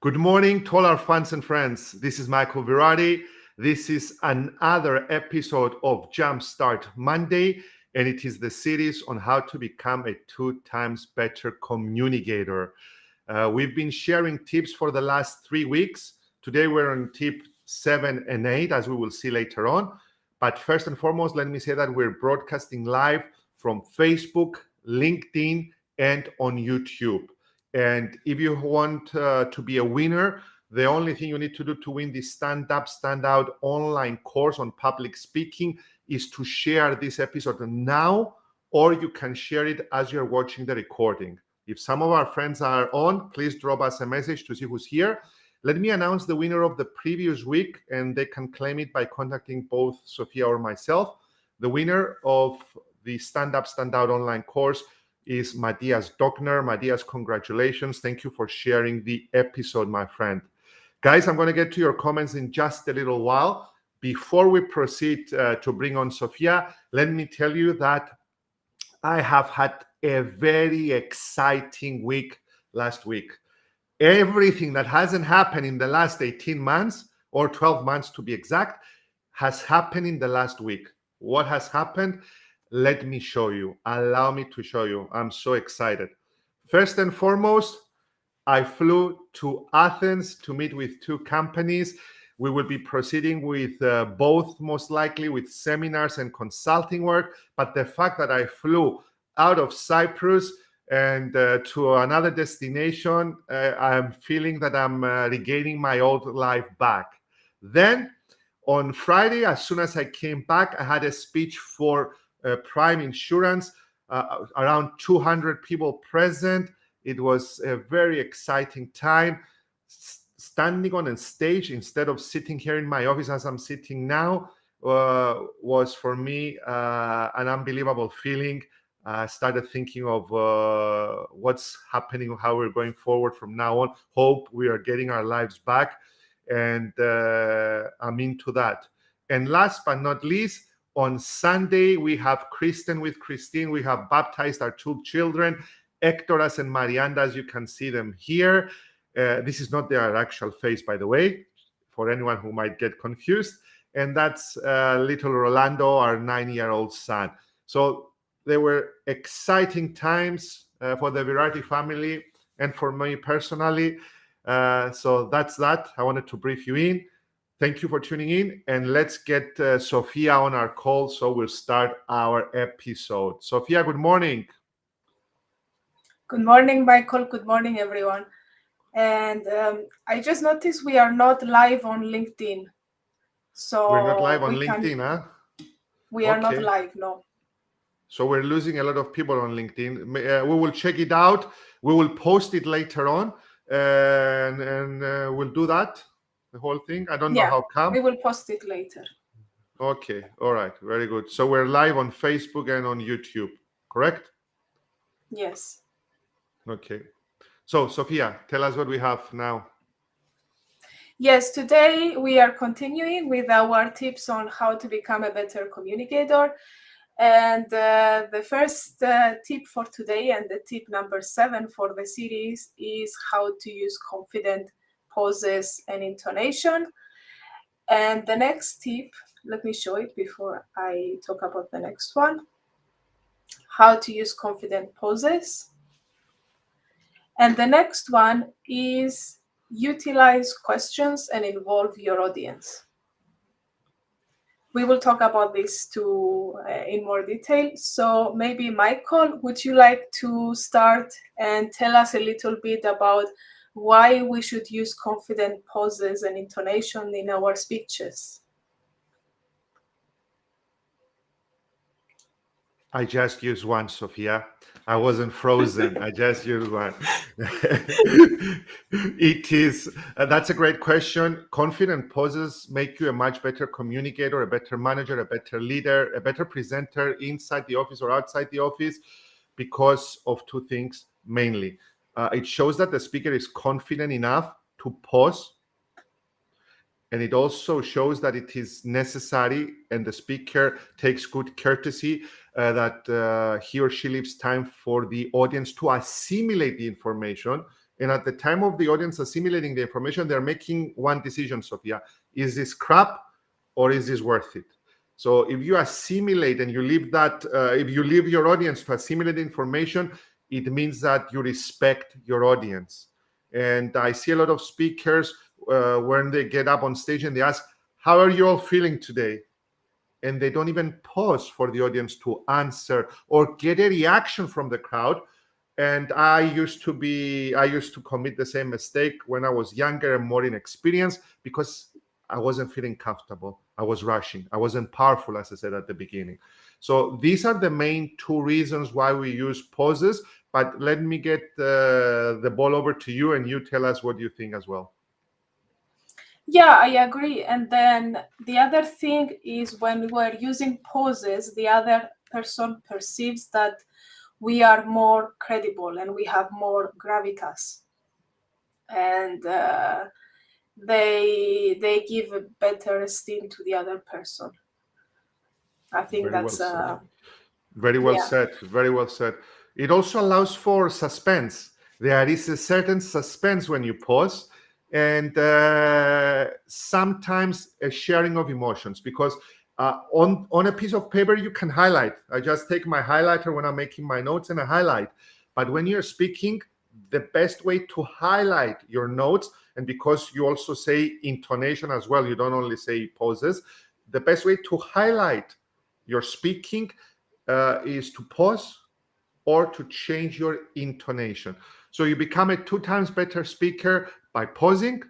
Good morning to all our fans and friends. This is Michael Virati. This is another episode of Jumpstart Monday, and it is the series on how to become a 2 times better communicator. We've been sharing tips for the last 3 weeks. Today we're on tip 7 and 8, as we will see later on. But first and foremost, let me say that we're broadcasting live from Facebook, LinkedIn, and on YouTube. And if you want to be a winner, the only thing you need to do to win this Stand Up, Stand Out online course on public speaking is to share this episode now, or you can share it as you're watching the recording. If some of our friends are on, please drop us a message to see who's here. Let me announce the winner of the previous week, and they can claim it by contacting both Sophia or myself. The winner of the Stand Up, Stand Out online course is Matthias Dockner. Matthias, congratulations. Thank you for sharing the episode, my friend. Guys, I'm going to get to your comments in just a little while. Before we proceed to bring on Sophia, let me tell you that I have had a very exciting week last week. Everything that hasn't happened in the last 18 months, or 12 months to be exact, has happened in the last week. What has happened? Let me show you. Allow me to show you. I'm so excited. First and foremost, I flew to Athens to meet with 2 companies. We will be proceeding with both, most likely with seminars and consulting work. But the fact that I flew out of Cyprus and to another destination, I'm feeling that I'm regaining my old life back. Then on Friday, as soon as I came back, I had a speech for Prime Insurance, around 200 people present. It was a very exciting time. Standing on a stage instead of sitting here in my office as I'm sitting now was for me an unbelievable feeling. I started thinking of what's happening, how we're going forward from now on. Hope we are getting our lives back, and I'm into that. And last but not least, on Sunday, we have Kristen with Christine. We have baptized our 2 children, Hectoras and Marianda, as you can see them here. This is not their actual face, by the way, for anyone who might get confused. And that's little Rolando, our 9-year-old son. So they were exciting times for the Virati family and for me personally. So that's that. I wanted to brief you in. Thank you for tuning in, and let's get Sophia on our call, so we'll start our episode. Sophia, good morning. Good morning, Michael. Good morning, everyone. And I just noticed we are not live on LinkedIn. So we're not live on LinkedIn, huh? We are not live, no. So we're losing a lot of people on LinkedIn. We will check it out. We will post it later on, and we'll do that. The whole thing. I don't know how come. We will post it later. Okay. All right. Very good. So we're live on Facebook and on YouTube, correct? Yes. Okay. So Sophia, tell us what we have now. Yes, today we are continuing with our tips on how to become a better communicator. And the first tip for today, and the tip number 7 for the series, is how to use confident pauses and intonation. And the next tip, let me show it before I talk about the next one. How to use confident pauses. And the next one is utilize questions and involve your audience. We will talk about this too in more detail. So maybe Michael, would you like to start and tell us a little bit about why we should use confident pauses and intonation in our speeches? I just used one, Sophia. I wasn't frozen. I just used one. That's a great question. Confident pauses make you a much better communicator, a better manager, a better leader, a better presenter inside the office or outside the office because of 2 things mainly. It shows that the speaker is confident enough to pause. And it also shows that it is necessary and the speaker takes good courtesy that he or she leaves time for the audience to assimilate the information And at the time of the audience assimilating the information, they're making one decision, Sophia. Is this crap or is this worth it? So if you assimilate and you leave that, if you leave your audience to assimilate information, it means that you respect your audience. And I see a lot of speakers when they get up on stage and they ask, how are you all feeling today? And they don't even pause for the audience to answer or get a reaction from the crowd. And I used to commit the same mistake when I was younger and more inexperienced, because I wasn't feeling comfortable. I was rushing. I wasn't powerful, as I said at the beginning. So these are the main two reasons why we use pauses. But let me get the ball over to you, and you tell us what you think as well. Yeah, I agree. And then the other thing is, when we're using pauses, the other person perceives that we are more credible and we have more gravitas. And they give a better esteem to the other person. I think that's very well said. Very well said. It also allows for suspense. There is a certain suspense when you pause, and sometimes a sharing of emotions, because on a piece of paper you can highlight. I just take my highlighter when I'm making my notes and I highlight. But when you're speaking, the best way to highlight your notes, and because you also say intonation as well, you don't only say pauses, the best way to highlight your speaking is to pause or to change your intonation. So you become a 2 times better speaker by pausing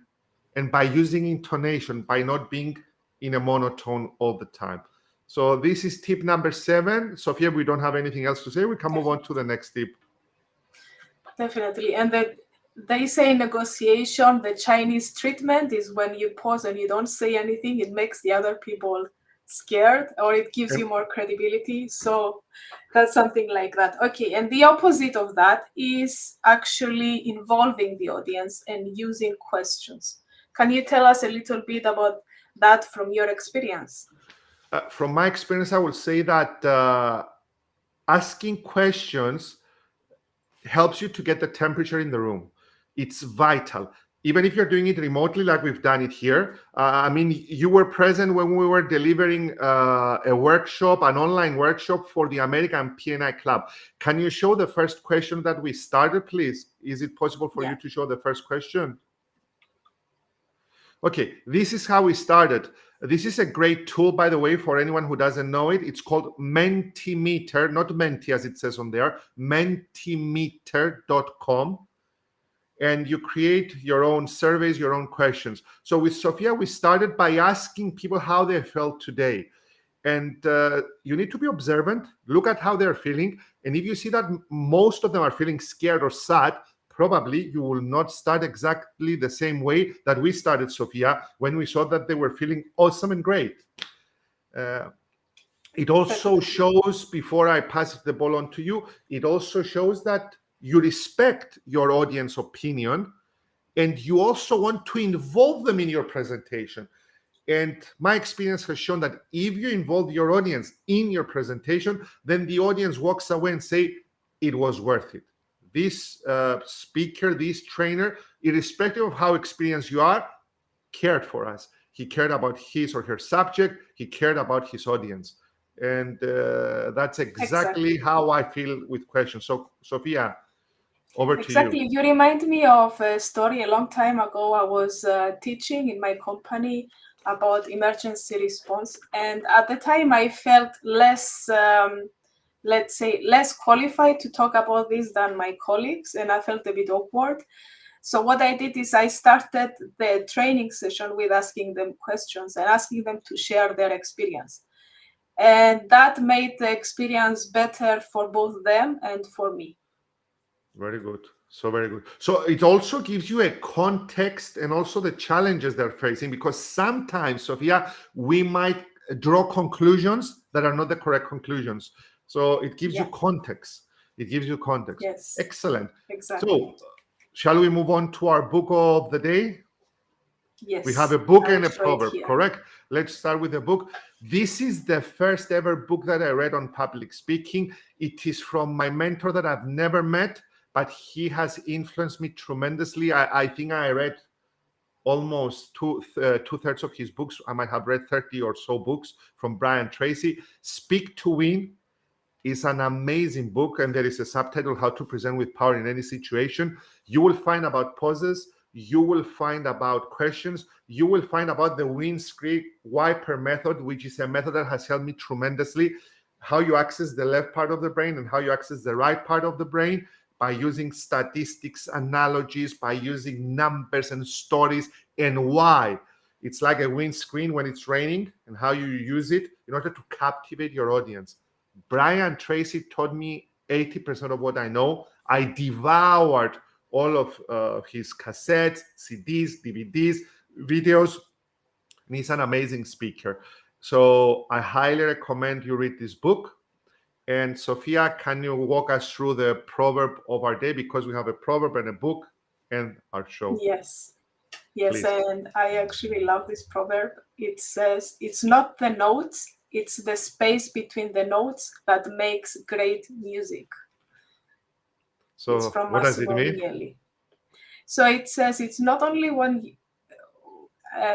and by using intonation, by not being in a monotone all the time. So this is tip number 7. Sophia, we don't have anything else to say. We can move on to the next tip. Definitely. And they say in negotiation, the Chinese treatment is when you pause and you don't say anything, it makes the other people scared, or it gives you more credibility. So that's something like that. Okay, and the opposite of that is actually involving the audience and using questions. Can you tell us a little bit about that from your experience? From my experience, I would say that asking questions helps you to get the temperature in the room. It's vital. Even if you're doing it remotely, like we've done it here. I mean, you were present when we were delivering a workshop, an online workshop for the American P&I Club. Can you show the first question that we started, please? Is it possible for you to show the first question? Okay, this is how we started. This is a great tool, by the way, for anyone who doesn't know it. It's called Mentimeter, not Menti as it says on there, mentimeter.com. And you create your own surveys, your own questions. So with Sophia, we started by asking people how they felt today. And you need to be observant, look at how they're feeling. And if you see that most of them are feeling scared or sad, probably you will not start exactly the same way that we started, Sophia, when we saw that they were feeling awesome and great. It also shows, before I pass the ball on to you, it also shows that you respect your audience opinion, and you also want to involve them in your presentation. And my experience has shown that if you involve your audience in your presentation, then the audience walks away and say, it was worth it. This speaker, this trainer, irrespective of how experienced you are, cared for us. He cared about his or her subject. He cared about his audience. And that's exactly how I feel with questions. So, Sophia, over to you. Exactly. You remind me of a story a long time ago. I was teaching in my company about emergency response. And at the time, I felt less, let's say, less qualified to talk about this than my colleagues. And I felt a bit awkward. So what I did is I started the training session with asking them questions and asking them to share their experience. And that made the experience better for both them and for me. Very good. So very good. So it also gives you a context and also the challenges they're facing, because sometimes, Sophia, we might draw conclusions that are not the correct conclusions. So it gives you context. It gives you context. Yes. Excellent. Exactly. So shall we move on to our book of the day? Yes. We have a book and a proverb, correct? Let's start with the book. This is the first ever book that I read on public speaking. It is from my mentor that I've never met, but he has influenced me tremendously. I think I read almost two-thirds of his books. I might have read 30 or so books from Brian Tracy. Speak to Win is an amazing book, and there is a subtitle, How to Present with Power in Any Situation. You will find about pauses, you will find about questions, you will find about the Windscreen wiper method, which is a method that has helped me tremendously, how you access the left part of the brain and how you access the right part of the brain by using statistics, analogies, by using numbers and stories, and why. It's like a windscreen when it's raining, and how you use it in order to captivate your audience. Brian Tracy taught me 80% of what I know. I devoured all of his cassettes, CDs, DVDs, videos, and he's an amazing speaker. So I highly recommend you read this book. And Sophia, can you walk us through the proverb of our day? Because we have a proverb and a book and our show. Yes, Please. and I actually love this proverb. It says, "It's not the notes, it's the space between the notes that makes great music." So it's from what does it Massimo mean? Vignelli. So it says it's not only when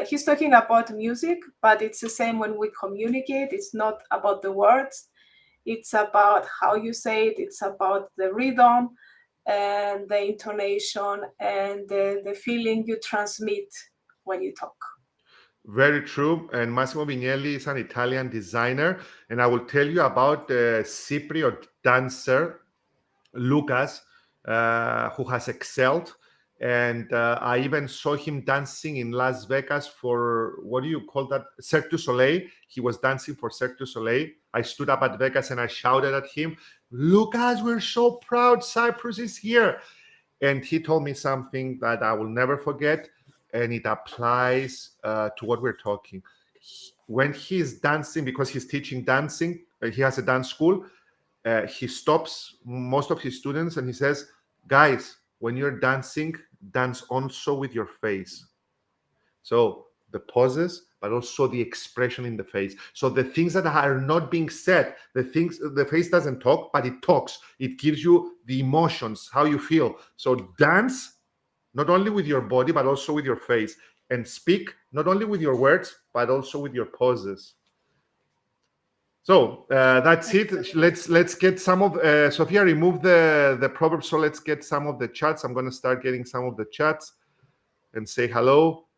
he's talking about music, but it's the same when we communicate. It's not about the words, it's about how you say it, it's about the rhythm and the intonation and the feeling you transmit when you talk. Very true. And Massimo Vignelli is an Italian designer. And I will tell you about the Cypriot dancer, Lucas, who has excelled. And I even saw him dancing in Las Vegas for, what do you call that? Cirque du Soleil. He was dancing for Cirque du Soleil. I stood up at Vegas and I shouted at him, "Lucas, we're so proud. Cyprus is here." And he told me something that I will never forget. And it applies to what we're talking. When he's dancing, because he's teaching dancing, he has a dance school, he stops most of his students and he says, "Guys, when you're dancing, dance also with your face." So the pauses, but also the expression in the face. So the things that are not being said, the things the face doesn't talk, but it talks. It gives you the emotions, how you feel. So dance not only with your body, but also with your face, and speak not only with your words, but also with your pauses. So that's it. Let's get some of Sophia, remove the proverb. So let's get some of the chats. I'm going to start getting some of the chats and say hello.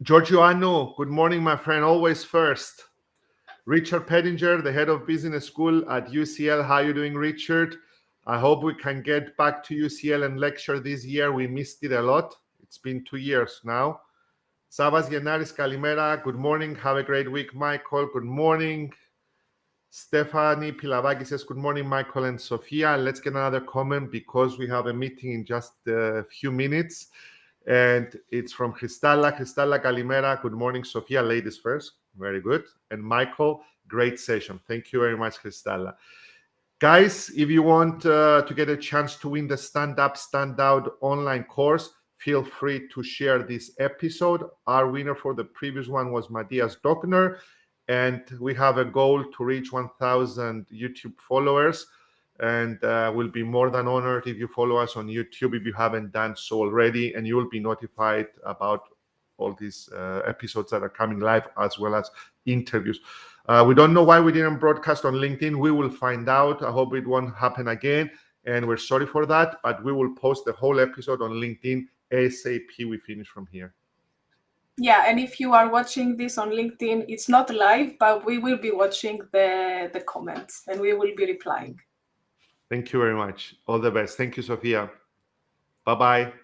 Giorgio Ano, good morning, my friend. Always first. Richard Pettinger, the head of business school at UCL. How are you doing, Richard? I hope we can get back to UCL and lecture this year. We missed it a lot. It's been 2 years now. Sabas Yenaris Kalimera, good morning. Have a great week, Michael. Good morning. Stephanie Pilavaki says, good morning, Michael and Sophia. Let's get another comment because we have a meeting in just a few minutes. And it's from Cristala. Cristala Kalimera, good morning, Sophia. Ladies first. Very good. And Michael, great session. Thank you very much, Cristala. Guys, if you want to get a chance to win the Stand Up, Stand Out online course, feel free to share this episode. Our winner for the previous one was Matthias Dockner, and we have a goal to reach 1,000 YouTube followers. And we'll be more than honored if you follow us on YouTube if you haven't done so already, and you will be notified about all these episodes that are coming live, as well as interviews. We don't know why we didn't broadcast on LinkedIn. We will find out. I hope it won't happen again. And we're sorry for that, but we will post the whole episode on LinkedIn ASAP we finish from here. Yeah, and if you are watching this on LinkedIn, it's not live, but we will be watching the comments and we will be replying. Thank you very much. All the best. Thank you, Sophia. Bye-bye.